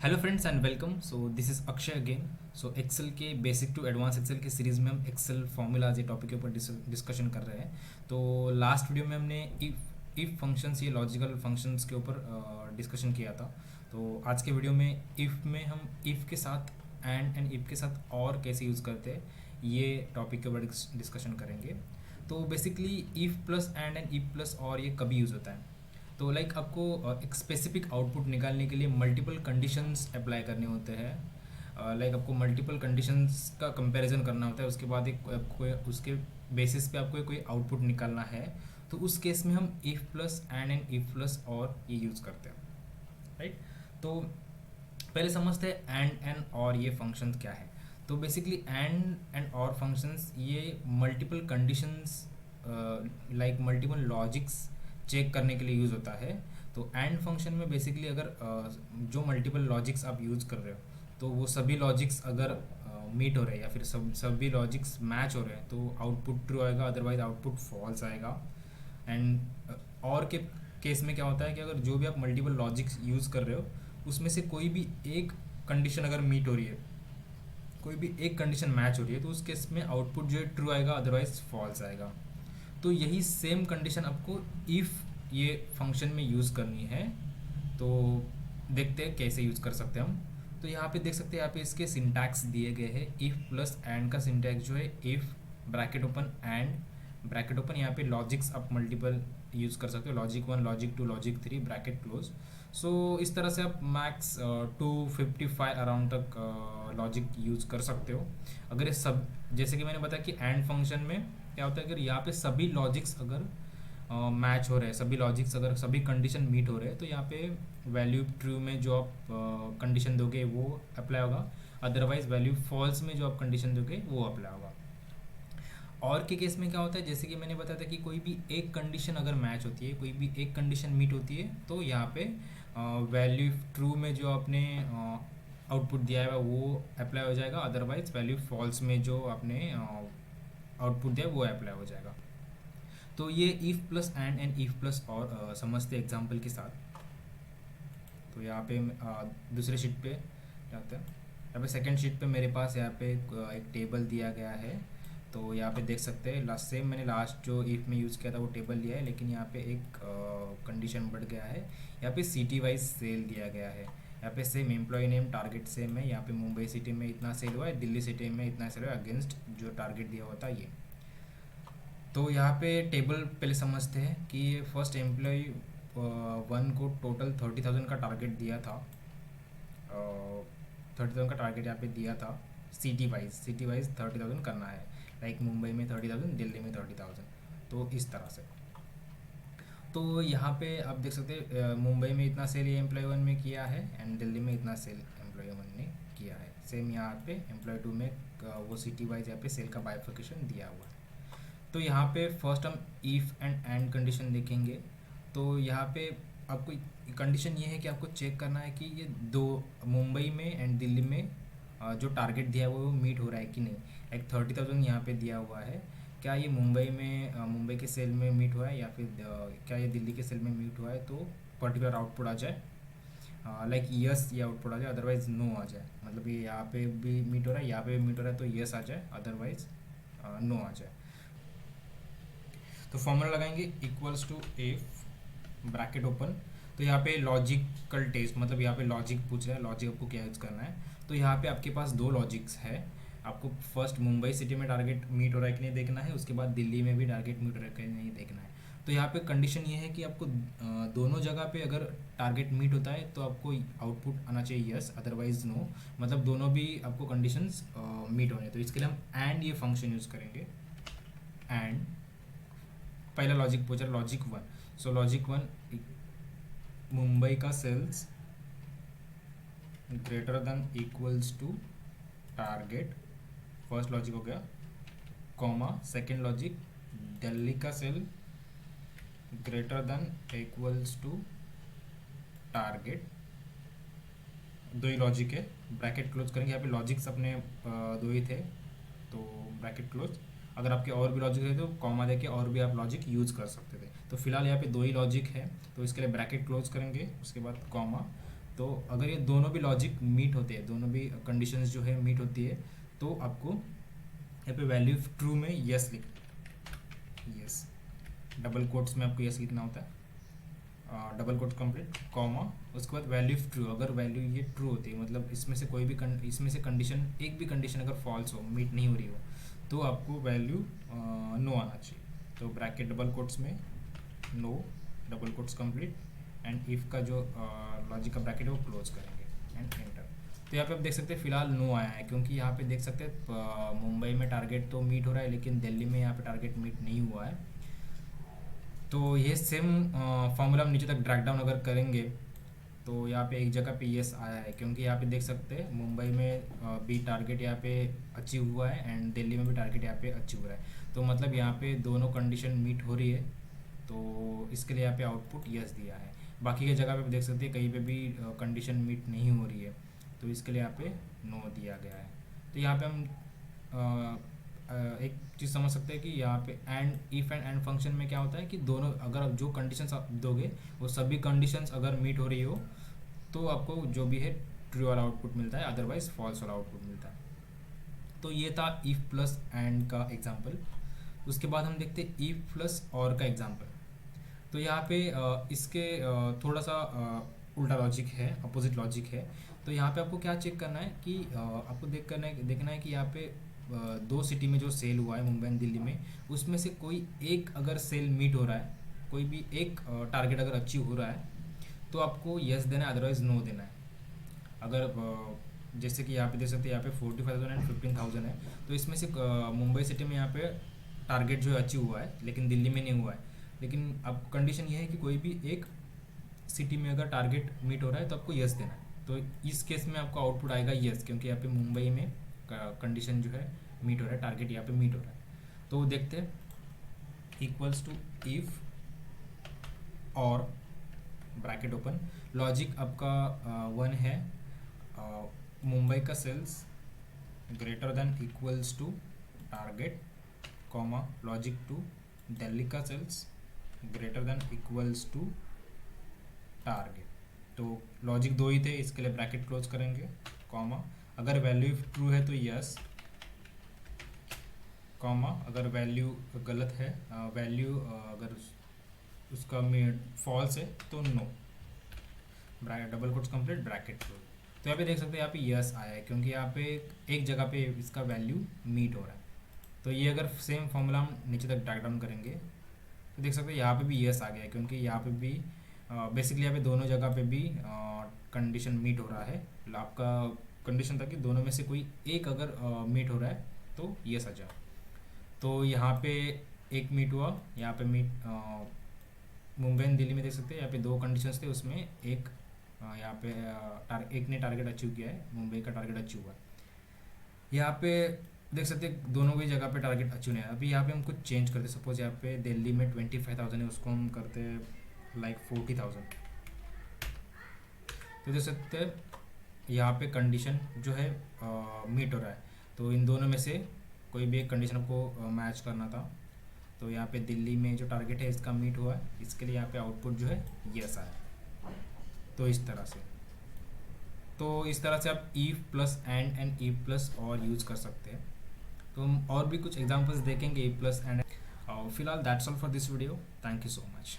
Hello friends and welcome. So this is Akshay again. So Excel के basic to advance Excel के series में हम Excel formulas ये topic के ऊपर डिस्कशन कर रहे हैं। तो लास्ट वीडियो में हमने इफ़ फंक्शंस ये लॉजिकल फंक्शंस के ऊपर डिस्कशन किया था। तो आज के वीडियो में इफ़ में हम इफ़ के साथ एंड इफ़ के साथ और कैसे यूज़ करते हैं ये टॉपिक के ऊपर डिस्कशन करेंगे। तो basically if plus and if plus और ये कभी यूज़ होता है। तो लाइक आपको एक स्पेसिफिक आउटपुट निकालने के लिए मल्टीपल कंडीशंस अप्लाई करने होते हैं। लाइक आपको मल्टीपल कंडीशंस का कंपैरिजन करना होता है, उसके बाद एक आपको उसके बेसिस पे आपको कोई आउटपुट निकालना है। तो उस केस में हम if plus and if plus और ये यूज़ करते हैं, राइट। तो पहले समझते हैं एंड और ये फंक्शन क्या है। तो बेसिकली एंड और फंक्शंस ये multiple conditions like multiple logics check करने के लिए यूज़ होता है। तो एंड फंक्शन में बेसिकली अगर जो मल्टीपल लॉजिक्स आप यूज़ कर रहे हो तो वो सभी लॉजिक्स अगर मीट हो रहे हैं या फिर सभी लॉजिक्स मैच हो रहे हैं तो आउटपुट ट्रू आएगा, अदरवाइज आउटपुट फॉल्स आएगा। एंड और के केस में क्या होता है कि अगर जो भी आप मल्टीपल लॉजिक्स यूज़ कर रहे हो उसमें से कोई भी एक कंडीशन अगर मीट हो रही है, कोई भी एक कंडीशन मैच हो रही है, तो उस केस में आउटपुट जो है ट्रू आएगा, अदरवाइज फॉल्स आएगा। तो यही सेम कंडीशन आपको इफ़ ये फंक्शन में यूज़ करनी है। तो देखते हैं कैसे यूज़ कर सकते हैं हम। तो यहाँ पे देख सकते हैं, यहाँ पे इसके सिंटैक्स दिए गए हैं। इफ़ प्लस एंड का सिंटैक्स जो है if bracket open and bracket open, यहाँ पे लॉजिक्स आप मल्टीपल यूज़ कर सकते हो, logic 1 logic 2 logic 3 bracket close. So इस तरह से आप मैक्स 255 अराउंड तक लॉजिक यूज़ कर सकते हो। अगर ये सब, जैसे कि मैंने बताया कि एंड फंक्शन में क्या होता है, अगर यहाँ पे सभी लॉजिक्स अगर मैच हो रहे हैं, सभी लॉजिक्स अगर सभी कंडीशन मीट हो रहे हैं तो यहाँ पे वैल्यू ट्रू में जो आप कंडीशन दोगे वो अप्लाई होगा, अदरवाइज वैल्यू फॉल्स में जो आप कंडीशन दोगे वो अप्लाई होगा। और के केस में क्या होता है, जैसे कि मैंने बताया था कि कोई भी एक कंडीशन अगर मैच होती है, कोई भी एक कंडीशन मीट होती है तो यहाँ पे वैल्यू ट्रू में जो आपने आउटपुट दिया है वो अप्लाई हो जाएगा, अदरवाइज वैल्यू फॉल्स में जो आपने आउटपुट दिया है वो अप्लाई हो जाएगा। तो ये if plus and if plus और समझते एग्जांपल के साथ। तो यहाँ पे दूसरे शीट पे जाते हैं। यहाँ पे सेकंड शीट पे मेरे पास यहाँ पे एक टेबल दिया गया है। तो यहाँ पे देख सकते हैं, लास्ट सेम मैंने लास्ट जो इफ़ में यूज़ किया था वो टेबल लिया है, लेकिन यहाँ पे एक कंडीशन बढ़ गया है। यहाँ पे सिटी वाइज सेल दिया गया है। यहाँ पे same employ name target same है। यहाँ पे मुंबई सिटी में इतना सेल हुआ है, दिल्ली सिटी में इतना सेल हुआ है अगेंस्ट जो टारगेट दिया होता है ये। तो यहाँ पे टेबल पहले समझते हैं कि ये फर्स्ट एम्प्लॉय 1 को टोटल 30,000 का टारगेट दिया था। 30,000 का टारगेट यहाँ पे दिया था। सिटी वाइज 30,000 करना है, लाइक मुंबई में 30,000, दिल्ली में 30,000। तो इस तरह से। तो यहाँ पे आप देख सकते हैं मुंबई में इतना सेल ये एम्प्लॉय 1 में किया है एंड दिल्ली में इतना सेल एम्प्लॉय 1 ने किया है। सेम यहाँ पे एम्प्लॉय 2 में वो सिटी वाइज यहाँ पे सेल का बाइफिकेशन दिया हुआ है। तो यहाँ पे फर्स्ट हम इफ़ एंड कंडीशन देखेंगे। तो यहाँ पे आपको कंडीशन ये है कि आपको चेक करना है कि ये दो मुंबई में एंड दिल्ली में जो टारगेट दिया हुआ है वो मीट हो रहा है कि नहीं। लाइक 30,000 यहाँ पे दिया हुआ है, क्या ये मुंबई में मुंबई के सेल में मीट हुआ है या फिर क्या ये दिल्ली के सेल में मीट हुआ है। तो पर्टिकुलर आउटपुट आ जाए, लाइक यस ये आउटपुट आ जाए, अदरवाइज नो आ जाए। मतलब ये यहाँ पे भी मीट हो रहा है, यहाँ पे भी मीट हो रहा है तो यस आ जाए, अदरवाइज नो आ जाए। तो फॉर्मूला लगाएंगे equals to if bracket open. तो यहाँ पे लॉजिकल टेस्ट, मतलब यहाँ पे लॉजिक पूछ रहा है, लॉजिक आपको क्या यूज़ करना है। तो यहाँ पे आपके पास दो लॉजिक्स है। आपको फर्स्ट मुंबई सिटी में टारगेट मीट हो रहा है कि नहीं देखना है, उसके बाद दिल्ली में भी टारगेट मीट हो रहा है कि नहीं देखना है। तो यहाँ पे कंडीशन ये है कि आपको दोनों जगह पे अगर टारगेट मीट होता है तो आपको आउटपुट आना चाहिए यस, अदरवाइज नो। मतलब दोनों भी आपको कंडीशंस मीट होने। तो इसके लिए हम एंड ये फंक्शन यूज़ करेंगे। एंड पहला लॉजिक पूछा, लॉजिक 1। सो लॉजिक 1 मुंबई का sales greater than equals to target, first logic हो गया, कॉमा सेकेंड लॉजिक दिल्ली का sale greater than equals to target. दो ही लॉजिक है, ब्रैकेट क्लोज करेंगे। यहाँ पे लॉजिक्स अपने दो ही थे तो ब्रैकेट क्लोज। अगर आपके और भी लॉजिक है तो कॉमा देके और भी आप लॉजिक यूज़ कर सकते थे। तो फिलहाल यहाँ पे दो ही लॉजिक है तो इसके लिए ब्रैकेट क्लोज करेंगे, उसके बाद कॉमा। तो अगर ये दोनों भी लॉजिक मीट होते हैं, दोनों भी कंडीशंस जो है मीट होती है, तो आपको यहाँ पे वैल्यू ट्रू में यस लिख, यस डबल कोट्स में आपको यस लिखना होता है, डबल कोट कंप्लीट कॉमा, उसके बाद वैल्यू ट्रू। अगर वैल्यू ये ट्रू होती है, मतलब इसमें से कोई भी इसमें से कंडीशन, एक भी कंडीशन अगर फॉल्स हो, मीट नहीं हो रही हो, तो आपको वैल्यू नो आना चाहिए। तो ब्रैकेट डबल कोट्स में no, double quotes complete, and if का जो लॉजिक का ब्रैकेट है वो क्लोज करेंगे एंड एंटर। तो यहाँ पे आप देख सकते हैं फिलहाल नो आया है, क्योंकि यहाँ पे देख सकते हैं मुंबई में टारगेट तो मीट हो रहा है, लेकिन दिल्ली में यहाँ पे टारगेट मीट नहीं हुआ है। तो ये सेम फॉर्मूला हम नीचे तक ड्रैग डाउन अगर करेंगे, तो यहाँ पे एक जगह पे यस आया है, क्योंकि यहाँ पे देख सकते हैं मुंबई में भी टारगेट यहाँ पे अचीव हुआ है एंड दिल्ली में भी टारगेट यहाँ पे अचीव हो रहा है। तो मतलब यहाँ पे दोनों कंडीशन मीट हो रही है, तो इसके लिए यहाँ पे आउटपुट यस दिया है। बाकी की जगह पे देख सकते हैं कहीं पे भी कंडीशन मीट नहीं हो रही है, तो इसके लिए यहाँ पे नो दिया गया है। तो यहाँ पे हम एक चीज़ समझ सकते हैं कि यहाँ पे इफ़ एंड फंक्शन में क्या होता है कि दोनों, अगर आप जो कंडीशंस आप दोगे वो सभी कंडीशंस अगर मीट हो रही हो, तो आपको जो भी है ट्रू वाला आउटपुट मिलता है, अदरवाइज फॉल्स वाला आउटपुट मिलता है। तो ये था इफ़ प्लस एंड का एग्जाम्पल। उसके बाद हम देखते हैं इफ़ प्लस और का एग्जाम्पल। तो यहाँ पे इसके थोड़ा सा उल्टा लॉजिक है, अपोजिट लॉजिक है। तो यहाँ पे आपको क्या चेक करना है कि आपको देखना है कि यहाँ पे दो सिटी में जो सेल हुआ है, मुंबई एंड दिल्ली में, उसमें से कोई एक अगर सेल मीट हो रहा है, कोई भी एक टारगेट अगर अचीव हो रहा है, तो आपको यस देना है, अदरवाइज नो देना है। अगर जैसे कि यहाँ पे देख सकते हैं, यहाँ पे 40,000 एंड 15,000 है, तो इसमें से मुंबई सिटी में यहाँ पे टारगेट जो है अचीव हुआ है, लेकिन दिल्ली में नहीं हुआ है। लेकिन अब कंडीशन ये है कि कोई भी एक सिटी में अगर टारगेट मीट हो रहा है तो आपको यस देना है। तो इस केस में आपको आउटपुट आएगा यस, क्योंकि यहाँ पे मुंबई में कंडीशन जो है मीट हो रहा है, टारगेट यहाँ पे मीट हो रहा है। तो देखते हैं, इक्वल्स टू इफ और ब्रैकेट ओपन, लॉजिक आपका वन है, मुंबई का sales greater than equals to target, comma logic two Delhi का sales greater than equals to target. तो लॉजिक दो ही थे, इसके लिए ब्रैकेट क्लोज करेंगे, कॉमा अगर वैल्यू ट्रू है तो यस, कॉमा अगर वैल्यू गलत है, वैल्यू अगर उसका फॉल्स है तो no, double quotes complete, bracket close. तो यहाँ पे देख सकते हैं यहाँ पे यस आया है, क्योंकि यहाँ पे एक जगह पे इसका वैल्यू मीट हो रहा है। तो ये अगर सेम फॉर्मूला हम नीचे तक ड्रैग डाउन करेंगे तो देख सकते हैं यहाँ पे भी यस आ गया है, क्योंकि यहाँ पे भी बेसिकली यहाँ पे दोनों जगह पे भी कंडीशन मीट हो रहा है। आपका कंडीशन था कि दोनों में से कोई एक अगर मीट हो रहा है तो यस आ जाए। तो यहाँ पे एक मीट हुआ, यहाँ पे मीट मुंबई एंड दिल्ली में देख सकते हैं यहाँ पे दो कंडीशंस थे, उसमें एक यहाँ पे एक ने टारगेट अचीव किया है, मुंबई का टारगेट अचीव हुआ है। यहाँ पे देख सकते हैं दोनों की जगह पे टारगेट अचीव नहीं है। अभी यहाँ पे हम कुछ चेंज करते, सपोज यहाँ पे दिल्ली में 25,000 है, उसको हम करते हैं लाइक 40,000। तो देख सकते हैं यहाँ पे कंडीशन जो है मीट हो रहा है, तो इन दोनों में से कोई भी एक कंडीशन आपको मैच करना था। तो यहाँ पे दिल्ली में जो टारगेट है इसका मीट हुआ है, इसके लिए यहाँ पे आउटपुट जो है यस आया। तो इस तरह से आप if plus and if plus और यूज़ कर सकते हैं। तो हम और भी कुछ एग्जांपल्स देखेंगे इफ प्लस एंड। फिलहाल that's all for this video, thank you so much.